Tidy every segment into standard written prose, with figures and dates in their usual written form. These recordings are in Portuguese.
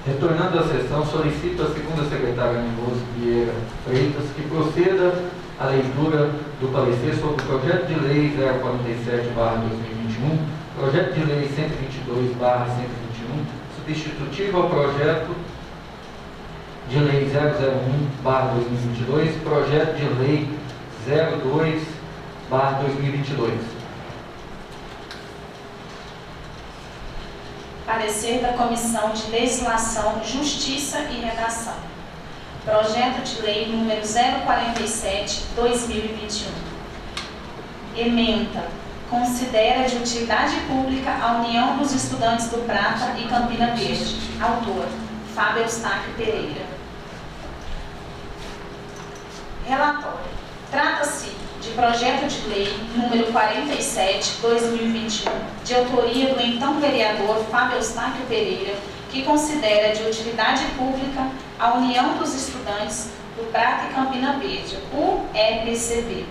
Retornando à sessão, solicito à segunda secretária Rose Vieira Freitas que proceda à leitura do parecer sobre o projeto de lei 047/2021, projeto de lei 122/121, substitutivo ao projeto de lei 001/2022, projeto de lei 02/2022. Parecer da Comissão de Legislação, Justiça e Redação. Projeto de Lei número 047/2021. Ementa. Considera de utilidade pública a União dos Estudantes do Prata e Campina Verde. Autor: Fábio Eustáquio Pereira. Relatório. Trata-se de projeto de lei número 47/2021, de autoria do então vereador Fábio Eustáquio Pereira, que considera de utilidade pública a União dos Estudantes do Prata e Campina Verde, UEPCV.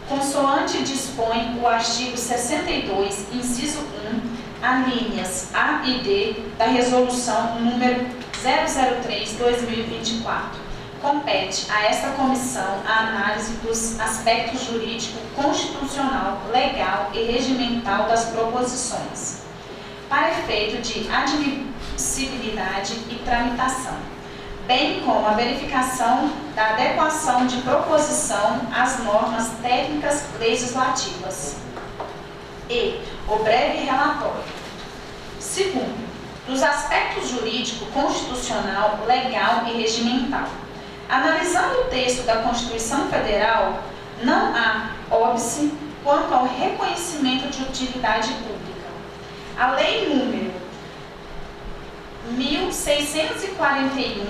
Consoante dispõe o artigo 62, inciso 1, alíneas A e D da Resolução número 003/2024. Compete a esta comissão a análise dos aspectos jurídico, constitucional, legal e regimental das proposições, para efeito de admissibilidade e tramitação, bem como a verificação da adequação de proposição às normas técnicas legislativas. E o breve relatório. Segundo, dos aspectos jurídico, constitucional, legal e regimental. Analisando o texto da Constituição Federal, não há óbice quanto ao reconhecimento de utilidade pública. A Lei número 1641,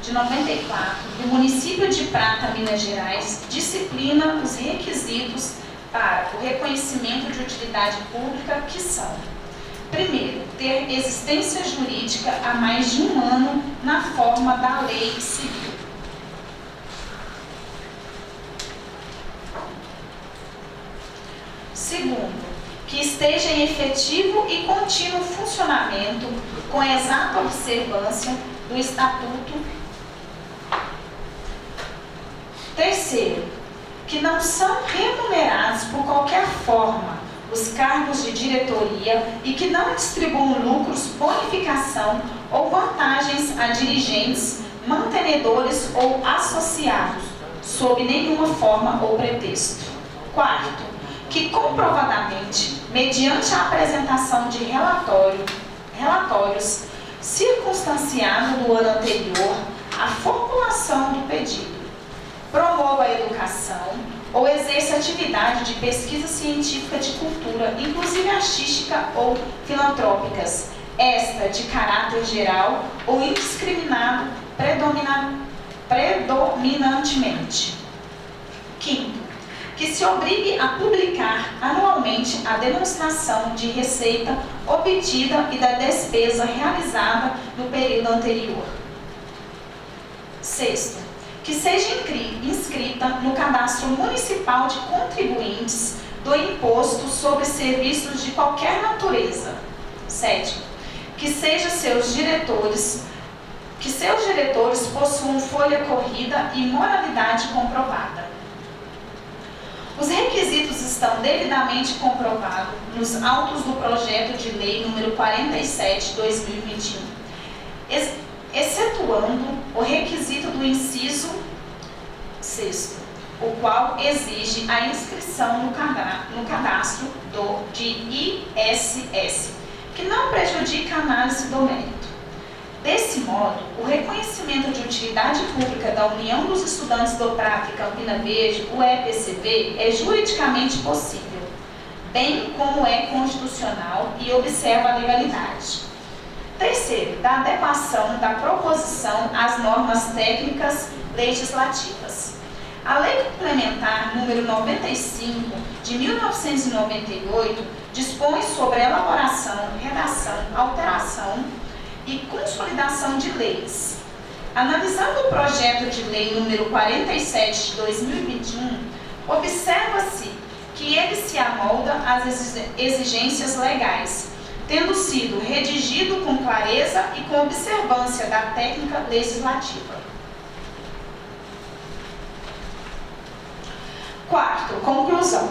de 94, do município de Prata, Minas Gerais, disciplina os requisitos para o reconhecimento de utilidade pública, que são: primeiro, ter existência jurídica há mais de um ano na forma da lei civil. Segundo, que esteja em efetivo e contínuo funcionamento, com exata observância do Estatuto. Terceiro, que não são remunerados por qualquer forma os cargos de diretoria e que não distribuam lucros, bonificação ou vantagens a dirigentes, mantenedores ou associados, sob nenhuma forma ou pretexto. Quarto, que comprovadamente, mediante a apresentação de relatórios circunstanciados do ano anterior à formulação do pedido, promova a educação ou exerça atividade de pesquisa científica de cultura, inclusive artística ou filantrópicas, esta de caráter geral ou indiscriminado predominantemente. Quinto, que se obrigue a publicar anualmente a demonstração de receita obtida e da despesa realizada no período anterior. Sexto, que seja inscrita no Cadastro Municipal de Contribuintes do Imposto sobre Serviços de qualquer natureza. Sétimo, que seus diretores possuam folha corrida e moralidade comprovada. Os requisitos estão devidamente comprovados nos autos do projeto de lei número 47/2021, excetuando o requisito do inciso 6º, o qual exige a inscrição no cadastro de ISS, que não prejudica a análise do mérito. Desse modo, o reconhecimento de utilidade pública da União dos Estudantes do Prata e Campina Verde, UEPCV, é juridicamente possível, bem como é constitucional e observa a legalidade. Terceiro, da adequação da proposição às normas técnicas legislativas. A Lei Complementar número 95, de 1998, dispõe sobre a elaboração, redação, alteração e consolidação de leis. Analisando o projeto de lei número 47 de 2021, observa-se que ele se amolda às exigências legais, tendo sido redigido com clareza e com observância da técnica legislativa. Quarto, conclusão.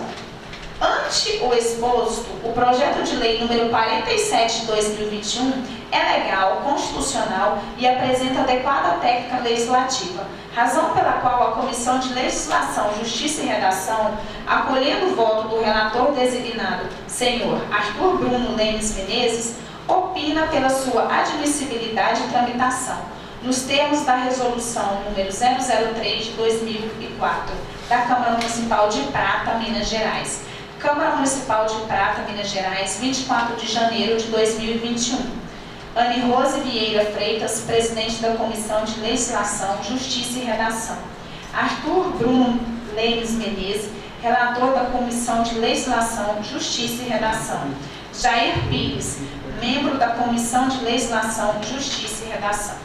Ante o exposto, o projeto de lei número 47 de 2021 é legal, constitucional e apresenta adequada técnica legislativa, razão pela qual a Comissão de Legislação, Justiça e Redação, acolhendo o voto do relator designado, senhor Arthur Bruno Lemes Menezes, opina pela sua admissibilidade e tramitação, nos termos da resolução número 003 de 2004, da Câmara Municipal de Prata, Minas Gerais. Câmara Municipal de Prata, Minas Gerais, 24 de janeiro de 2021. Anne Rose Vieira Freitas, presidente da Comissão de Legislação, Justiça e Redação. Arthur Bruno Lemes Menezes, relator da Comissão de Legislação, Justiça e Redação. Jair Pires, membro da Comissão de Legislação, Justiça e Redação.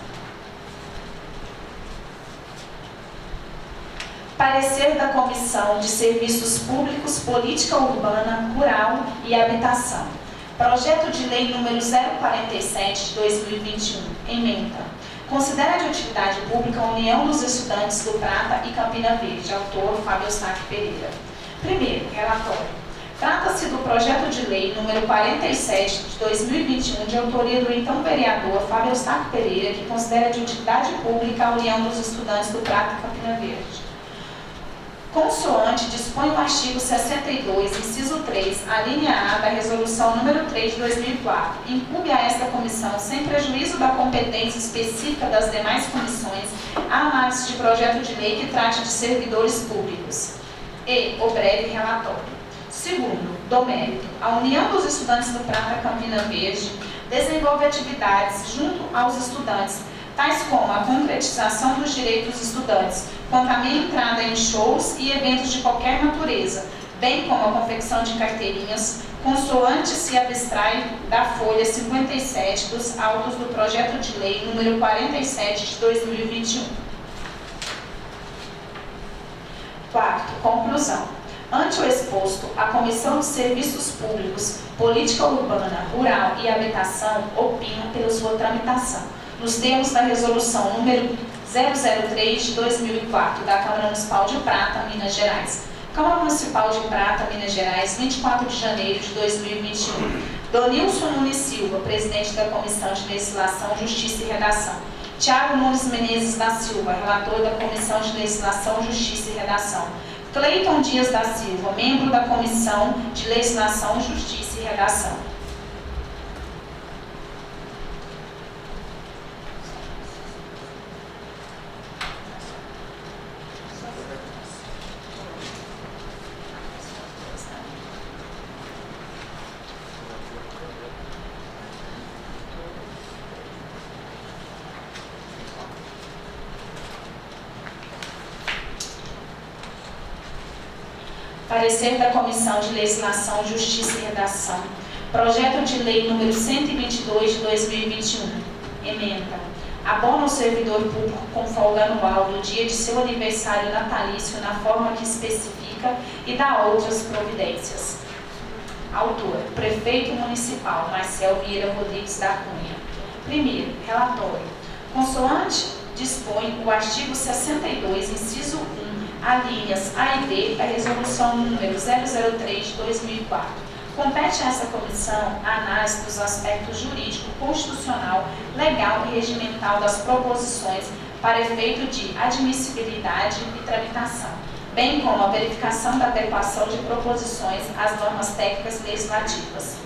Parecer da Comissão de Serviços Públicos, Política Urbana, Rural e Habitação. Projeto de Lei número 047 de 2021. Ementa. Considera de utilidade pública a União dos Estudantes do Prata e Campina Verde. Autor, Fábio Eustáquio Pereira. Primeiro, relatório. Trata-se do projeto de lei número 47 de 2021, de autoria do então vereador Fábio Eustáquio Pereira, que considera de utilidade pública a União dos Estudantes do Prata e Campina Verde. Consoante dispõe o artigo 62, inciso 3, a linha A da Resolução número 3 de 2004, incumbe a esta comissão, sem prejuízo da competência específica das demais comissões, a análise de projeto de lei que trate de servidores públicos. E o breve relatório. Segundo, do mérito, a União dos Estudantes do Prata Campina Verde desenvolve atividades junto aos estudantes, tais como a concretização dos direitos dos estudantes, quanto à meia entrada em shows e eventos de qualquer natureza, bem como a confecção de carteirinhas, consoante se abstrai da folha 57 dos autos do projeto de lei número 47 de 2021. Quarto, conclusão. Ante o exposto, a Comissão de Serviços Públicos, Política Urbana, Rural e Habitação opina pela sua tramitação, nos termos da resolução número 003 de 2004, da Câmara Municipal de Prata, Minas Gerais. Câmara Municipal de Prata, Minas Gerais, 24 de janeiro de 2021. Donilson Nunes Silva, presidente da Comissão de Legislação, Justiça e Redação. Tiago Nunes Menezes da Silva, relator da Comissão de Legislação, Justiça e Redação. Cleiton Dias da Silva, membro da Comissão de Legislação, Justiça e Redação. Parecer da Comissão de Legislação, Justiça e Redação. Projeto de Lei número 122 de 2021. Ementa. Abona o servidor público com folga anual do dia de seu aniversário natalício na forma que especifica e dá outras providências. Autor: Prefeito Municipal Marcel Vieira Rodrigues da Cunha. Primeiro, relatório. Consoante dispõe o artigo 62, inciso 1, alíneas A e B da Resolução número 003 de 2004. Compete a essa comissão a análise dos aspectos jurídico, constitucional, legal e regimental das proposições para efeito de admissibilidade e tramitação, bem como a verificação da adequação de proposições às normas técnicas legislativas.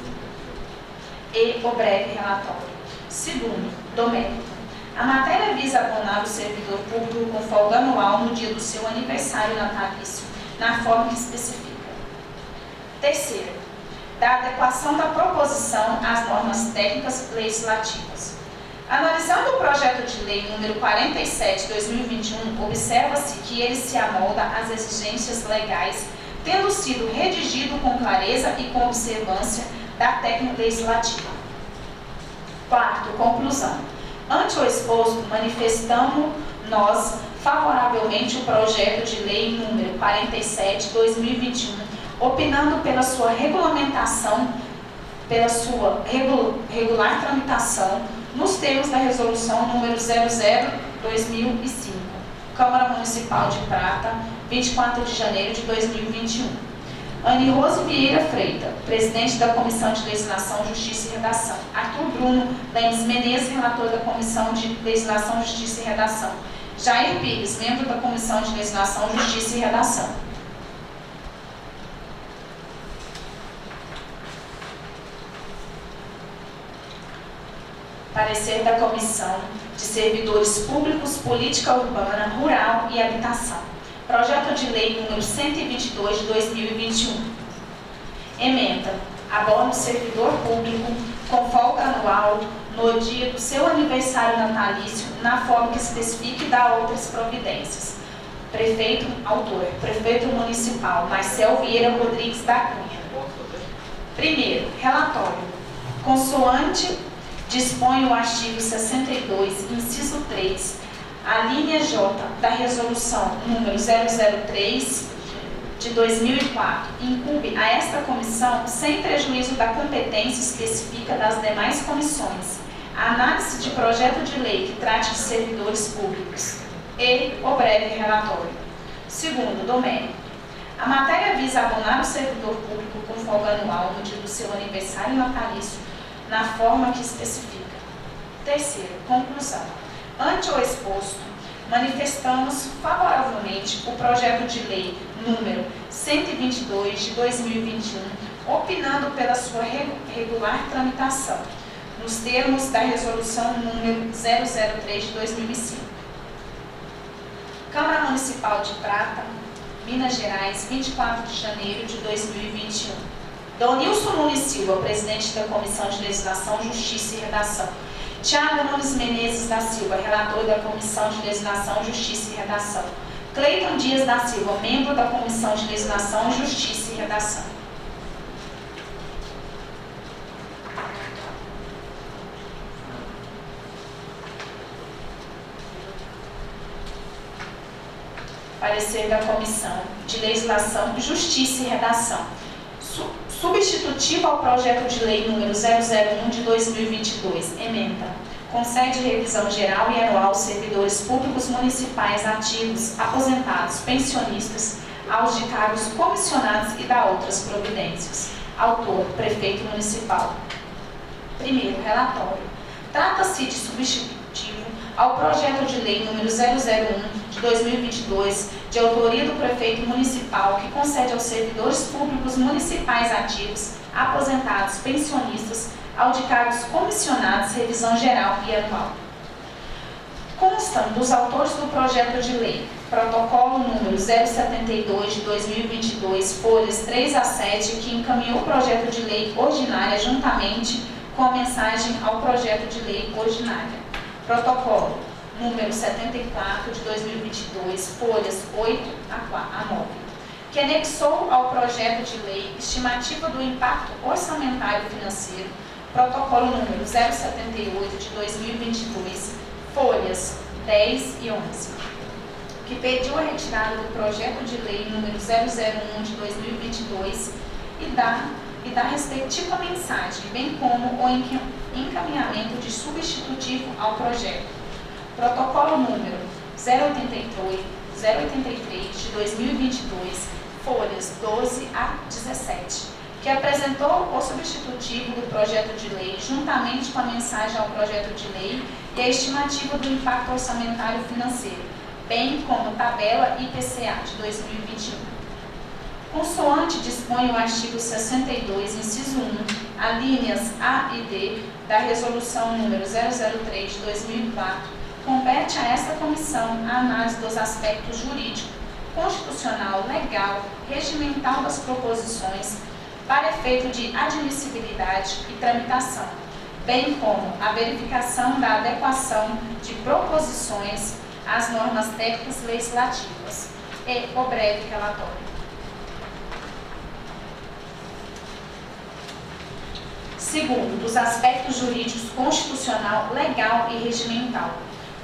E o breve relatório. Segundo, do mérito. A matéria visa abonar o servidor público com folga anual no dia do seu aniversário natalício, na forma que especifica. Terceiro, da adequação da proposição às normas técnicas legislativas. Analisando o projeto de lei número 47 de 2021, observa-se que ele se amolda às exigências legais, tendo sido redigido com clareza e com observância da técnica legislativa. Quarto, conclusão. Ante o exposto, manifestamos nós favoravelmente o projeto de lei número 47 de 2021, opinando pela sua regulamentação pela sua regular tramitação nos termos da Resolução número 00/2005, Câmara Municipal de Prata, 24 de janeiro de 2021. Anne Rose Vieira Freitas, presidente da Comissão de Legislação, Justiça e Redação. Arthur Bruno Lemes Menezes, relator da Comissão de Legislação, Justiça e Redação. Jair Pires, membro da Comissão de Legislação, Justiça e Redação. Parecer da Comissão de Servidores Públicos, Política Urbana, Rural e Habitação. Projeto de Lei número 122 de 2021. Emenda. Abono servidor público com folga anual no dia do seu aniversário natalício, na forma que se especifique e dá outras providências. Prefeito, autor, Prefeito Municipal, Marcel Vieira Rodrigues da Cunha. Primeiro, relatório. Consoante dispõe o artigo 62, inciso 3, a linha J da Resolução número 003 de 2004, incumbe a esta comissão, sem prejuízo da competência específica das demais comissões, a análise de projeto de lei que trate de servidores públicos e o breve relatório. Segundo, do mérito. A matéria visa abonar o servidor público com folga anual no dia do seu aniversário natalício, na forma que especifica. Terceiro, conclusão. Ante o exposto, manifestamos favoravelmente o projeto de lei número 122 de 2021, opinando pela sua regular tramitação, nos termos da resolução número 003 de 2005. Câmara Municipal de Prata, Minas Gerais, 24 de janeiro de 2021. Donilson Nunes Silva, presidente da Comissão de Legislação, Justiça e Redação. Tiago Nunes Menezes da Silva, relator da Comissão de Legislação, Justiça e Redação. Cleiton Dias da Silva, membro da Comissão de Legislação, Justiça e Redação. Parecer da Comissão de Legislação, Justiça e Redação. Substitutivo ao projeto de lei número 001 de 2022, emenda. Concede revisão geral e anual aos servidores públicos municipais ativos, aposentados, pensionistas, aos de cargos comissionados e dá outras providências. Autor, Prefeito Municipal. Primeiro, relatório. Trata-se de substitutivo ao projeto de lei número 001 de 2022, de autoria do Prefeito Municipal, que concede aos servidores públicos municipais ativos, aposentados, pensionistas, ao de cargos comissionados, revisão geral e anual. Constam dos autores do projeto de lei, protocolo número 072 de 2022, folhas 3 a 7, que encaminhou o projeto de lei ordinária juntamente com a mensagem ao projeto de lei ordinária. Protocolo número 74 de 2022, folhas 8 a 9, que anexou ao projeto de lei estimativa do impacto orçamentário financeiro, protocolo número 078 de 2022, folhas 10 e 11, que pediu a retirada do projeto de lei número 001 de 2022 e dá respectiva mensagem, bem como o encaminhamento de substitutivo ao projeto. Protocolo número 083 de 2022, folhas 12 a 17, que apresentou o substitutivo do projeto de lei juntamente com a mensagem ao projeto de lei e a estimativa do impacto orçamentário financeiro, bem como tabela IPCA de 2021. Consoante dispõe o artigo 62, inciso 1, alíneas A e D da Resolução número 003 de 2004, compete a esta comissão a análise dos aspectos jurídico, constitucional, legal, regimental das proposições para efeito de admissibilidade e tramitação, bem como a verificação da adequação de proposições às normas técnicas legislativas e o breve relatório. Segundo, dos aspectos jurídicos constitucional, legal e regimental.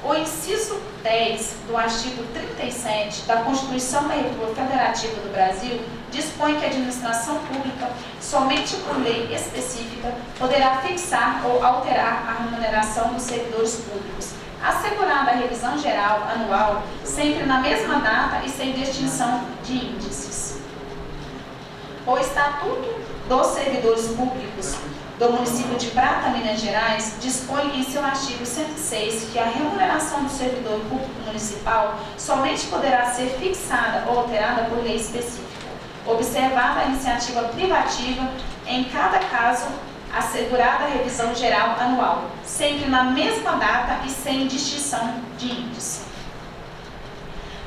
O inciso 10 do artigo 37 da Constituição da República Federativa do Brasil dispõe que a administração pública somente por lei específica, poderá fixar ou alterar a remuneração dos servidores públicos, assegurada a revisão geral anual, sempre na mesma data e sem distinção de índices. O Estatuto dos Servidores Públicos do município de Prata, Minas Gerais, dispõe em seu artigo 106 que a remuneração do servidor público municipal somente poderá ser fixada ou alterada por lei específica, observada a iniciativa privativa, em cada caso, assegurada a revisão geral anual, sempre na mesma data e sem distinção de índice.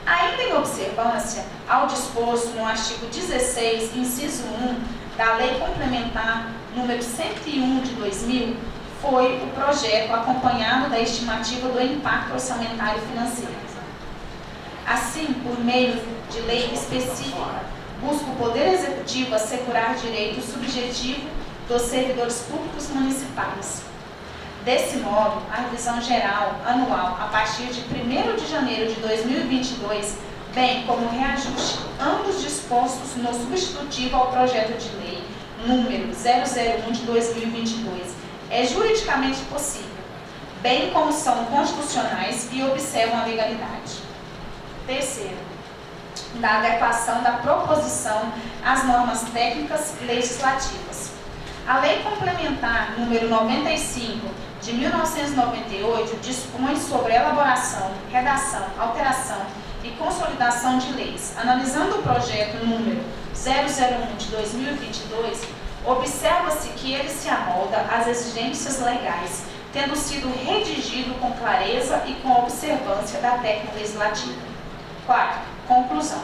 Ainda em observância ao disposto no artigo 16, inciso 1, da Lei Complementar número 101 de 2000, foi o projeto acompanhado da estimativa do impacto orçamentário financeiro. Assim, por meio de lei específica, busca o Poder Executivo assegurar direito subjetivo dos servidores públicos municipais. Desse modo, a revisão geral anual, a partir de 1º de janeiro de 2022, bem como o reajuste, ambos dispostos no substitutivo ao projeto de lei número 001 de 2022, é juridicamente possível, bem como são constitucionais e observam a legalidade. Terceiro, da adequação da proposição às normas técnicas legislativas. A Lei Complementar número 95 de 1998 dispõe sobre elaboração, redação, alteração e consolidação de leis. Analisando o projeto número 001 de 2022, observa-se que ele se amolda às exigências legais, tendo sido redigido com clareza e com observância da técnica legislativa. Quarto, conclusão.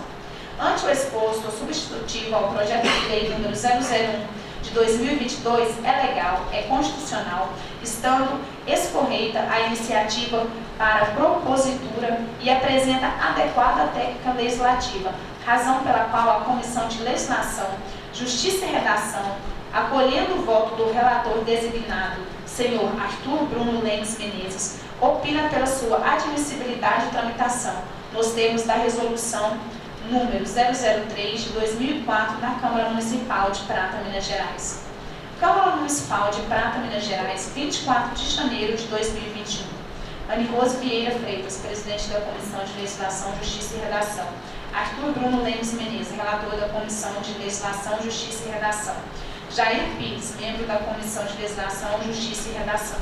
Ante o exposto, o substitutivo ao projeto de lei número 001 de 2022 é legal, é constitucional, estando escorreita a iniciativa para propositura e apresenta adequada técnica legislativa, razão pela qual a Comissão de Legislação, Justiça e Redação, acolhendo o voto do relator designado, senhor Arthur Bruno Lemos Menezes, opina pela sua admissibilidade e tramitação, nos termos da resolução número 003 de 2004 da Câmara Municipal de Prata, Minas Gerais. Câmara Municipal de Prata, Minas Gerais, 24 de janeiro de 2021. Anirose Vieira Freitas, presidente da Comissão de Legislação, Justiça e Redação. Arthur Bruno Lemos Menezes, relator da Comissão de Legislação, Justiça e Redação. Jair Pires, membro da Comissão de Legislação, Justiça e Redação.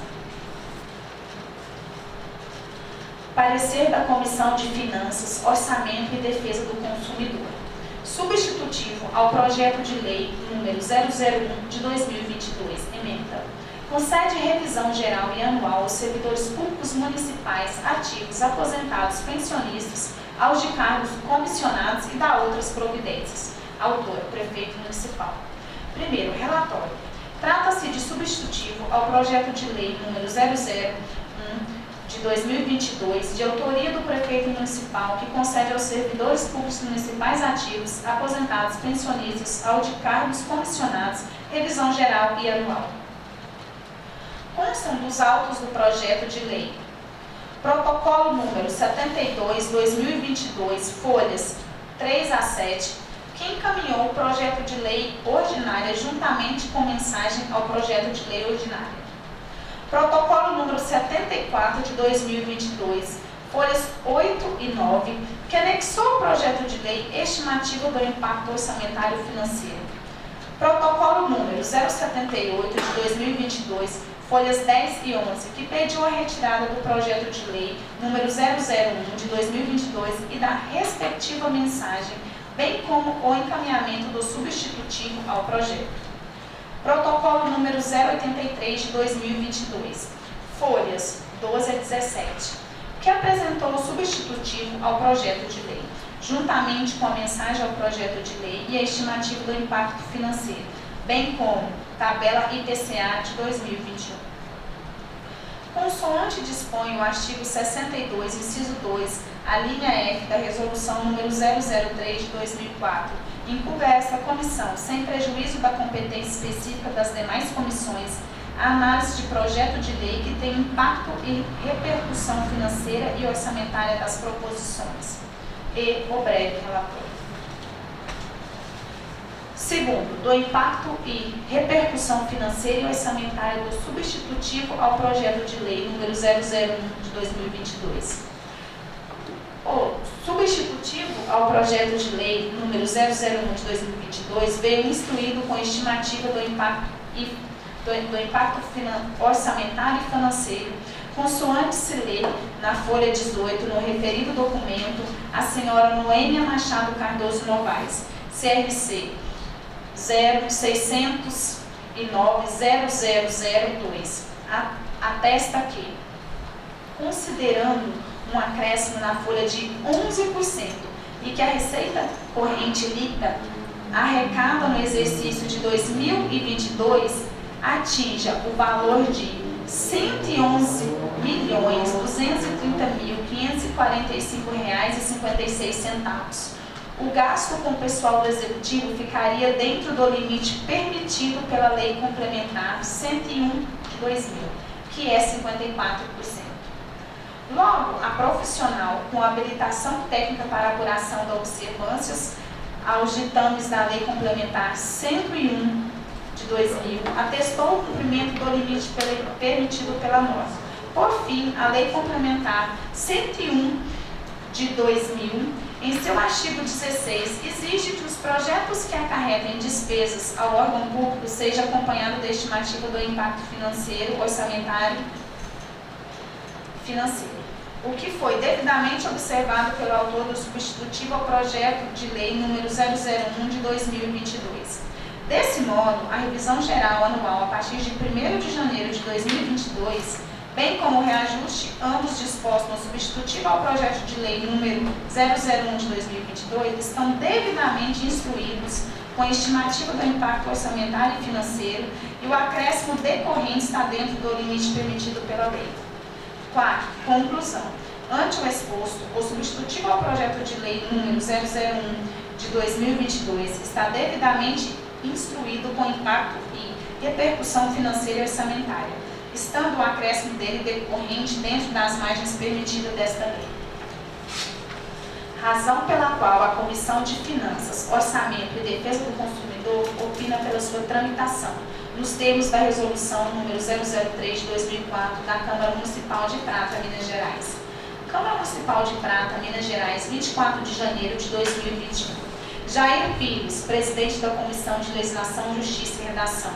Parecer da Comissão de Finanças, Orçamento e Defesa do Consumidor. Substitutivo ao projeto de lei número 001 de 2022, emenda. Concede revisão geral e anual aos servidores públicos municipais, ativos, aposentados, pensionistas, aos de cargos comissionados e dá outras providências. Autor, prefeito municipal. Primeiro, relatório. Trata-se de substitutivo ao projeto de lei número 001 de 2022, de autoria do prefeito municipal, que concede aos servidores públicos municipais ativos, aposentados, pensionistas, ao de cargos comissionados, revisão geral e anual. Constam dos autos do projeto de lei. Protocolo número 72/2022, folhas 3 a 7, que encaminhou o projeto de lei ordinária juntamente com mensagem ao projeto de lei ordinária. Protocolo número 74 de 2022, folhas 8 e 9, que anexou o projeto de lei estimativa do impacto orçamentário financeiro. Protocolo número 078 de 2022, folhas 10 e 11, que pediu a retirada do projeto de lei número 001 de 2022 e da respectiva mensagem, bem como o encaminhamento do substitutivo ao projeto. Protocolo número 083 de 2022, folhas 12 a 17, que apresentou o substitutivo ao projeto de lei, juntamente com a mensagem ao projeto de lei e a estimativa do impacto financeiro, bem como tabela IPCA de 2021. Consoante dispõe o artigo 62, inciso 2, a linha F da resolução número 003 de 2004, incumbe a esta comissão, sem prejuízo da competência específica das demais comissões, a análise de projeto de lei que tem impacto e repercussão financeira e orçamentária das proposições. E o breve relator. Segundo, do impacto e repercussão financeira e orçamentária do substitutivo ao projeto de lei número 001 de 2022. O substitutivo ao projeto de lei número 001 de 2022 veio instruído com estimativa do impacto orçamentário e financeiro, consoante se lê na folha 18, no referido documento, a senhora Noêmia Machado Cardoso Novaes, CRC 0609-0002, atesta que, considerando um acréscimo na folha de 11% e que a receita corrente líquida arrecada no exercício de 2022 atinja o valor de R$ 111.230.545,56. O gasto com pessoal do Executivo ficaria dentro do limite permitido pela Lei Complementar 101 de 2000, que é 54%. Logo, a profissional com habilitação técnica para apuração da observâncias aos ditames da Lei Complementar 101 de 2000 atestou o cumprimento do limite permitido pela norma. Por fim, a Lei Complementar 101 de 2000, em seu artigo 16, exige que os projetos que acarretem despesas ao órgão público sejam acompanhados da estimativa do impacto financeiro, orçamentário financeiro, o que foi devidamente observado pelo autor do substitutivo ao projeto de lei número 001 de 2022. Desse modo, a revisão geral anual a partir de 1º de janeiro de 2022, bem como o reajuste, ambos dispostos no substitutivo ao projeto de lei número 001 de 2022, estão devidamente instruídos com a estimativa do impacto orçamentário e financeiro e o acréscimo decorrente está dentro do limite permitido pela lei. 4. Conclusão. Ante o exposto, o substitutivo ao projeto de lei número 001 de 2022 está devidamente instruído com impacto e repercussão financeira e orçamentária, estando o acréscimo dele decorrente dentro das margens permitidas desta lei. Razão pela qual a Comissão de Finanças, Orçamento e Defesa do Consumidor opina pela sua tramitação, nos termos da Resolução número 003 de 2004 da Câmara Municipal de Prata, Minas Gerais. Câmara Municipal de Prata, Minas Gerais, 24 de janeiro de 2021. Jair Pires, presidente da Comissão de Legislação, Justiça e Redação.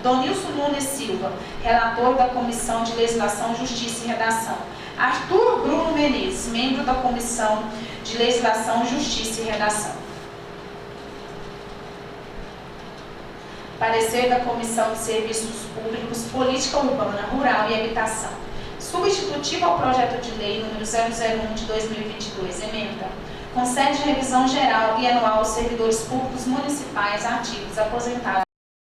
Donilson Nunes Silva, relator da Comissão de Legislação, Justiça e Redação. Arthur Bruno Menezes, membro da Comissão de Legislação, Justiça e Redação. Parecer da Comissão de Serviços Públicos, Política Urbana, Rural e Habitação. Substitutivo ao projeto de lei número 001 de 2022, emenda. Concede revisão geral e anual aos servidores públicos municipais ativos, aposentados.